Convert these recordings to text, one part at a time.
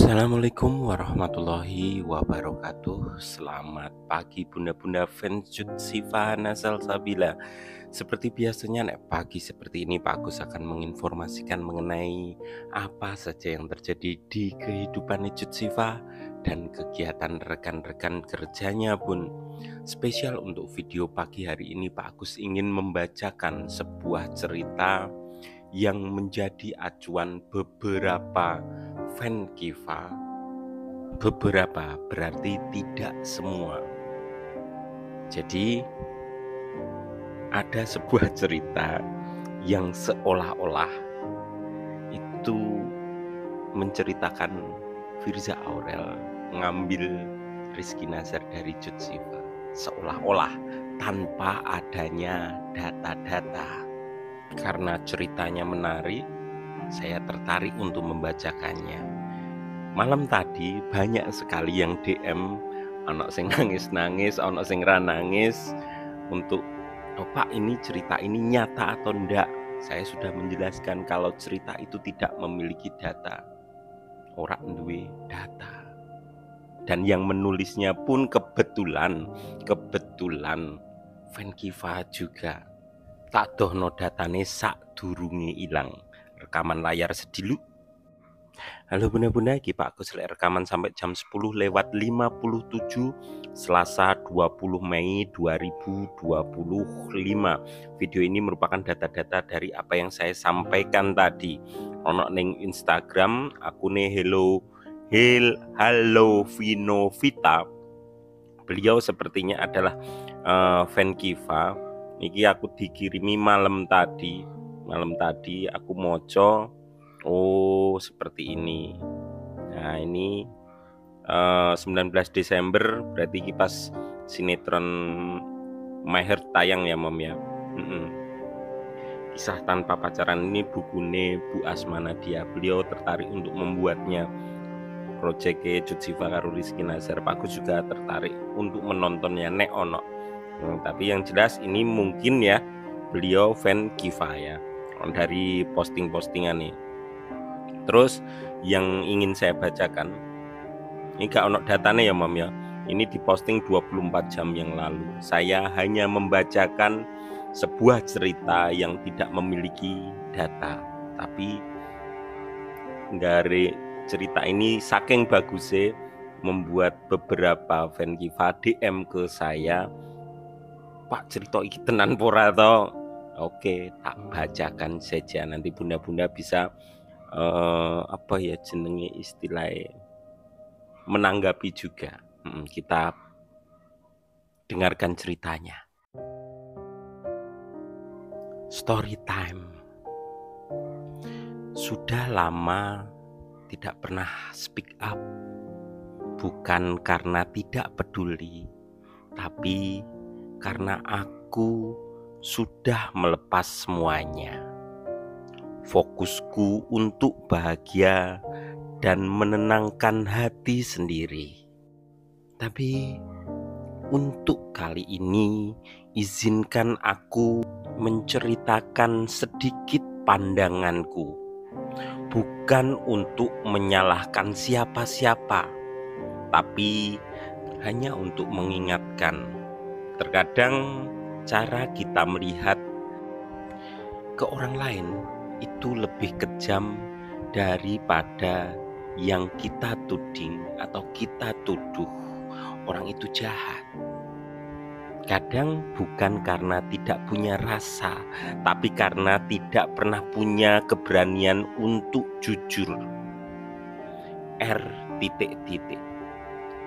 Assalamualaikum warahmatullahi wabarakatuh. Selamat pagi bunda-bunda fans Siva Nasal Sabila. Seperti biasanya pagi seperti ini Pak Agus akan menginformasikan mengenai apa saja yang terjadi di kehidupan Siva dan kegiatan rekan-rekan kerjanya pun. Spesial untuk video pagi hari ini Pak Agus ingin membacakan sebuah cerita yang menjadi acuan beberapa fan Kiva. Beberapa berarti tidak semua. Jadi ada sebuah cerita yang seolah-olah itu menceritakan Firza Aurel ngambil Rizky Nazar dari Cut Siva, seolah-olah tanpa adanya data-data. Karena ceritanya menarik, saya tertarik untuk membacakannya. Malam tadi banyak sekali yang DM, ono sing nangis-nangis, ono sing ra nangis untuk Pak ini cerita ini nyata atau enggak. Saya sudah menjelaskan kalau cerita itu tidak memiliki data. Ora duwe data. Dan yang menulisnya pun kebetulan fan Kiva juga. Tak dohno datane sak durunge ilang. Rekaman layar sedilu. Halo bunda-bunda, Pak Agus rekaman sampai jam 10:57 Selasa 20 Mei 2025. Video ini merupakan data-data dari apa yang saya sampaikan tadi. Ono ning Instagram akune Hello Vino Vita. Beliau sepertinya adalah fan Kiva. Niki aku dikirimi malam tadi aku moco. Oh seperti ini. Nah ini 19 Desember berarti pas sinetron My Heart tayang ya Mom ya. Kisah Tanpa Pacaran ini bukune Bu Asma Nadia. Beliau tertarik untuk membuatnya. Project Cut Siva karo Rizky Nazar. Pak Agus juga tertarik untuk menontonnya nek ono. Tapi yang jelas ini mungkin ya beliau fan Kiva ya dari posting-postingan nih. Terus yang ingin saya bacakan ini gak ono datanya ya Mam ya. Ini diposting 24 jam yang lalu. Saya hanya membacakan sebuah cerita yang tidak memiliki data. Tapi dari cerita ini saking bagusnya membuat beberapa fan Kiva DM ke saya, Pak cerita iki tenan pora to. Oke, tak bacakan saja. Nanti bunda-bunda bisa apa ya jenenge istilahnya menanggapi juga. Kita dengarkan ceritanya. Story time. Sudah lama tidak pernah speak up. Bukan karena tidak peduli, tapi karena aku sudah melepas semuanya. Fokusku untuk bahagia dan menenangkan hati sendiri. Tapi untuk kali ini izinkan aku menceritakan sedikit pandanganku. Bukan untuk menyalahkan siapa-siapa, tapi hanya untuk mengingatkan. Terkadang cara kita melihat ke orang lain itu lebih kejam daripada yang kita tuding atau kita tuduh orang itu jahat. Kadang bukan karena tidak punya rasa, tapi karena tidak pernah punya keberanian untuk jujur.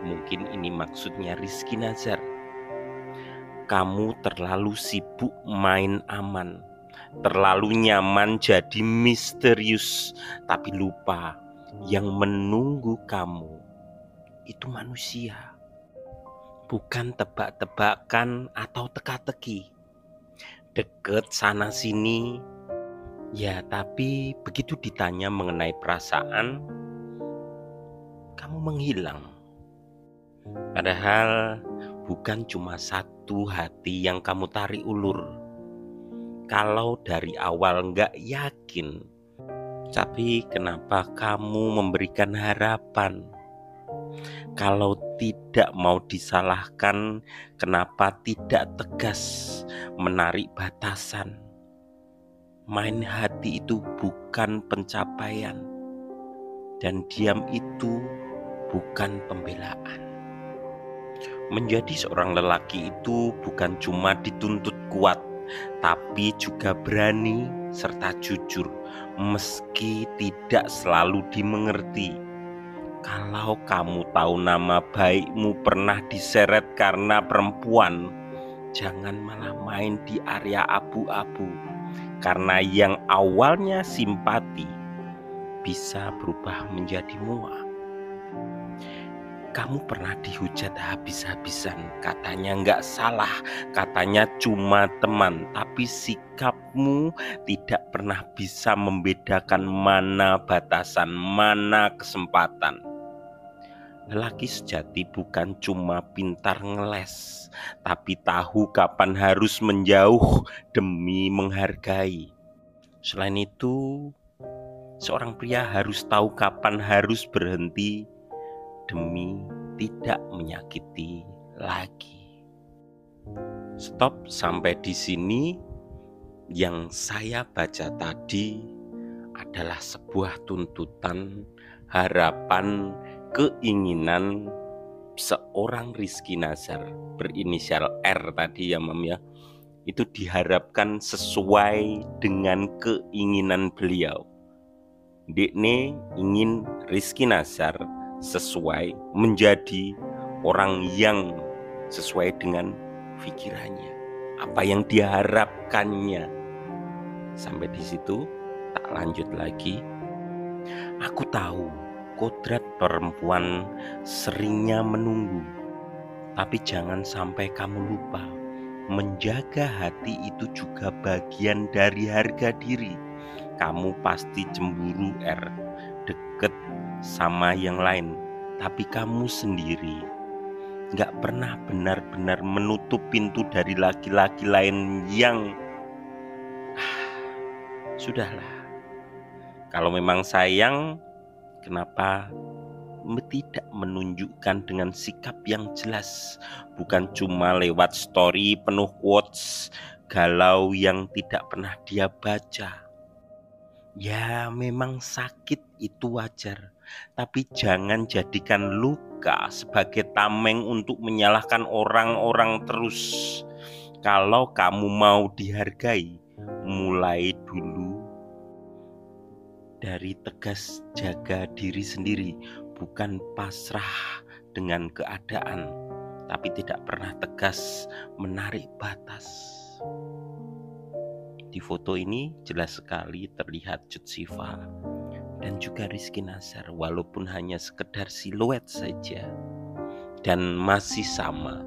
Mungkin ini maksudnya Rizky Nazar. Kamu terlalu sibuk main aman, terlalu nyaman jadi misterius, tapi lupa yang menunggu kamu itu manusia. Bukan tebak-tebakan atau teka-teki. Deket sana sini. Ya tapi begitu ditanya mengenai perasaan, kamu menghilang. Padahal bukan cuma satu hati yang kamu tarik ulur. Kalau dari awal gak yakin, Tapi kenapa kamu memberikan harapan? Kalau tidak mau disalahkan, kenapa tidak tegas menarik batasan? Main hati itu bukan pencapaian, dan diam itu bukan pembelaan. Menjadi seorang lelaki itu bukan cuma dituntut kuat, tapi juga berani serta jujur, meski tidak selalu dimengerti. Kalau kamu tahu nama baikmu pernah diseret karena perempuan, jangan malah main di area abu-abu. Karena yang awalnya simpati bisa berubah menjadi muak. Kamu pernah dihujat habis-habisan, katanya nggak salah, katanya cuma teman, tapi sikapmu tidak pernah bisa membedakan mana batasan, mana kesempatan. Lelaki sejati bukan cuma pintar ngeles, tapi tahu kapan harus menjauh demi menghargai. Selain itu, seorang pria harus tahu kapan harus berhenti demi tidak menyakiti lagi. Stop sampai di sini. Yang saya baca tadi adalah sebuah tuntutan, harapan, keinginan seorang Rizky Nazar berinisial R tadi ya Mam ya. Itu diharapkan sesuai dengan keinginan beliau. Dekne ingin Rizky Nazar sesuai menjadi orang yang sesuai dengan pikirannya, apa yang diharapkannya. Sampai di situ tak lanjut lagi. Aku tahu kodrat perempuan seringnya menunggu, tapi jangan sampai kamu lupa, menjaga hati itu juga bagian dari harga diri. Kamu pasti cemburu deket sama yang lain, tapi kamu sendiri gak pernah benar-benar menutup pintu dari laki-laki lain yang sudahlah. Kalau memang sayang, kenapa tidak menunjukkan dengan sikap yang jelas, bukan cuma lewat story penuh quotes galau yang tidak pernah dia baca. Ya memang sakit itu wajar, tapi jangan jadikan luka sebagai tameng untuk menyalahkan orang-orang terus. Kalau kamu mau dihargai, mulai dulu dari tegas jaga diri sendiri, bukan pasrah dengan keadaan, tapi tidak pernah tegas menarik batas. Di foto ini jelas sekali terlihat Cut Siva dan juga Rizky Nazar, walaupun hanya sekedar siluet saja. Dan masih sama,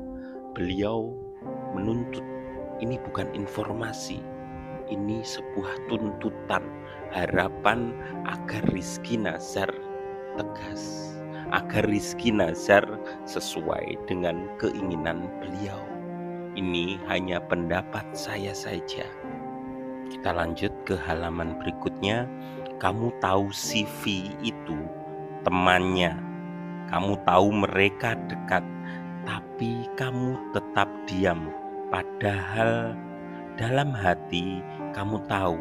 beliau menuntut, ini bukan informasi, ini sebuah tuntutan, harapan agar Rizky Nazar tegas, agar Rizky Nazar sesuai dengan keinginan beliau. Ini hanya pendapat saya saja. Kita lanjut ke halaman berikutnya. Kamu tahu CV itu temannya, kamu tahu mereka dekat, tapi kamu tetap diam. Padahal dalam hati kamu tahu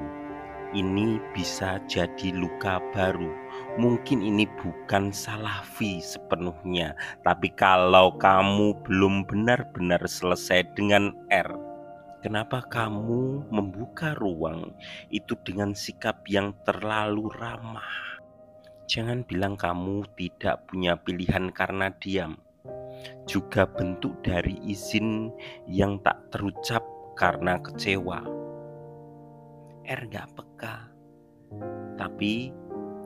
ini bisa jadi luka baru. Mungkin ini bukan salah V sepenuhnya, tapi kalau kamu belum benar-benar selesai dengan R, kenapa kamu membuka ruang itu dengan sikap yang terlalu ramah? Jangan bilang kamu tidak punya pilihan karena diam. Juga bentuk dari izin yang tak terucap karena kecewa. R gak peka, tapi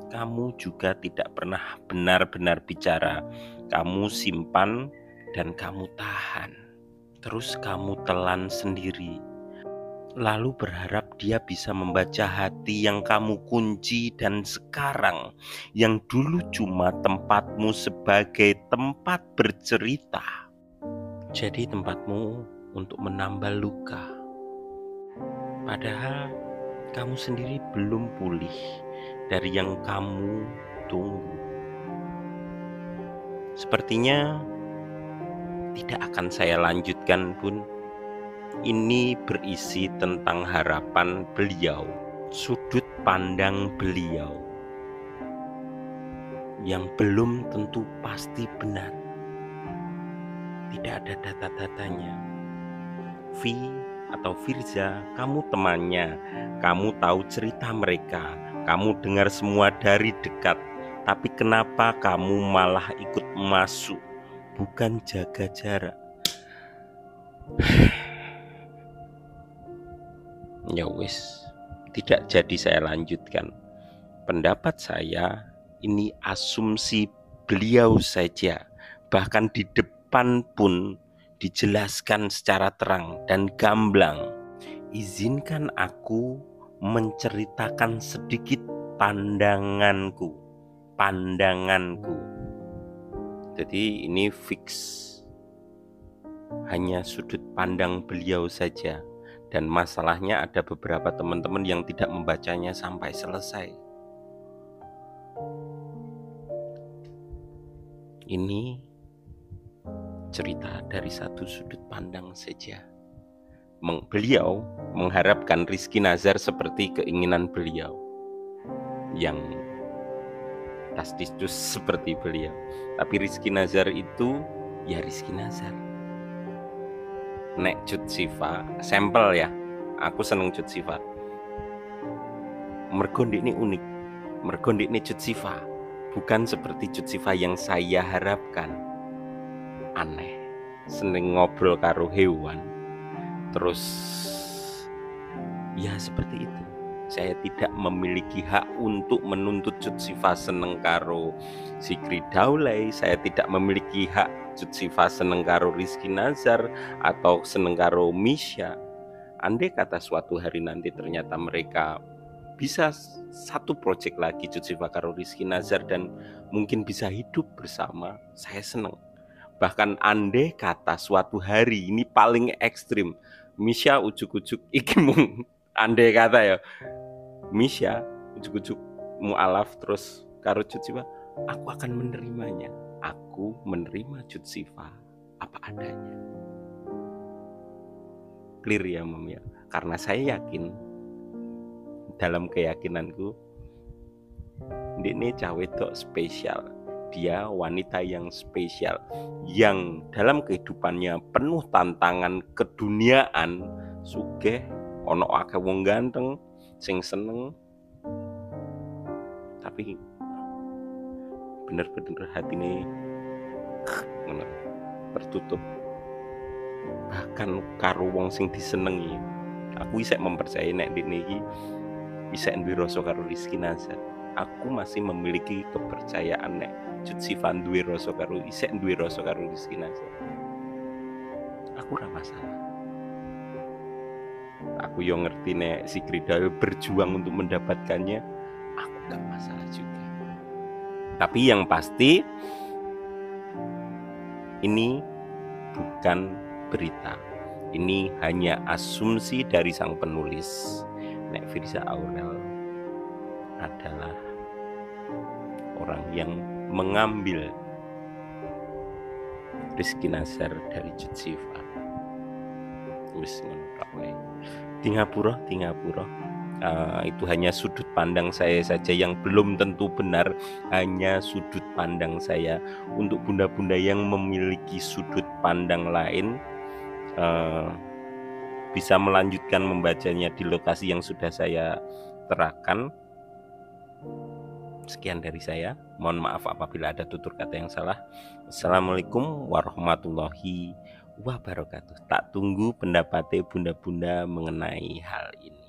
kamu juga tidak pernah benar-benar bicara. Kamu simpan dan kamu tahan. Terus kamu telan sendiri, lalu berharap dia bisa membaca hati yang kamu kunci. Dan sekarang yang dulu cuma tempatmu sebagai tempat bercerita, jadi tempatmu untuk menambah luka. Padahal kamu sendiri belum pulih, dari yang kamu tunggu. Sepertinya tidak akan saya lanjutkan, Bun. Ini berisi tentang harapan beliau, sudut pandang beliau yang belum tentu pasti benar. Tidak ada data-datanya. Vi atau Firza, kamu temannya, kamu tahu cerita mereka, kamu dengar semua dari dekat, tapi kenapa kamu malah ikut masuk, bukan jaga jarak? Ya wis, tidak jadi saya lanjutkan. Pendapat saya ini asumsi beliau saja, bahkan di depan pun dijelaskan secara terang dan gamblang. Izinkan aku menceritakan sedikit pandanganku. Jadi ini fix hanya sudut pandang beliau saja. Dan masalahnya ada beberapa teman-teman yang tidak membacanya sampai selesai. Ini cerita dari satu sudut pandang saja. Beliau mengharapkan Rizky Nazar seperti keinginan beliau, yang tastistus seperti beliau. Tapi Rizky Nazar itu ya Rizky Nazar. Nek Cut Siva, sampel ya, aku seneng Cut Siva. Mergo ini unik, mergo ini Cut Siva, bukan seperti Cut Siva yang saya harapkan. Aneh, seneng ngobrol karo hewan. Terus ya seperti itu. Saya tidak memiliki hak untuk menuntut Cut Siva seneng karo Zikri Daulay. Saya tidak memiliki hak Cut Siva seneng karo Rizky Nazar atau seneng karo Misha. Andai kata suatu hari nanti ternyata mereka bisa satu proyek lagi Cut Siva karo Rizky Nazar dan mungkin bisa hidup bersama, saya seneng. Bahkan andai kata suatu hari, ini paling ekstrim, Misha ujuk-ujuk iki mung andai kata ya, Misha ujuk-ujuk mu'alaf terus karo Cut Siva, aku akan menerimanya. Aku menerima Cut Siva apa adanya. Clear ya Mam ya. Karena saya yakin, dalam keyakinanku, ini cah wedok spesial. Dia wanita yang spesial, yang dalam kehidupannya penuh tantangan keduniaan. Sugih, ono akeh wong ganteng sing seneng, tapi bener-bener hatine tertutup. Bahkan karo wong sing disenengi, aku isek mempercayai nek dene iki isek duwe rasa karo Rizky Nazar. Aku masih memiliki kepercayaan nek Cut Siva duwe rasa karo isek duwe rasa karo Rizky Nazar. Aku ora masalah. Aku yo ngerti nek si Kridal berjuang untuk mendapatkannya, aku gak masalah juga. Tapi yang pasti ini bukan berita. Ini hanya asumsi dari sang penulis. Nek Firza Aurel adalah orang yang mengambil Rizky Nazar dari Cut Siva. Wis ngono. Tingapura. Itu hanya sudut pandang saya saja yang belum tentu benar, hanya sudut pandang saya. Untuk bunda-bunda yang memiliki sudut pandang lain, bisa melanjutkan membacanya di lokasi yang sudah saya terangkan. Sekian dari saya, mohon maaf apabila ada tutur kata yang salah. Assalamualaikum warahmatullahi wabarakatuh. Tak tunggu pendapatnya bunda-bunda mengenai hal ini.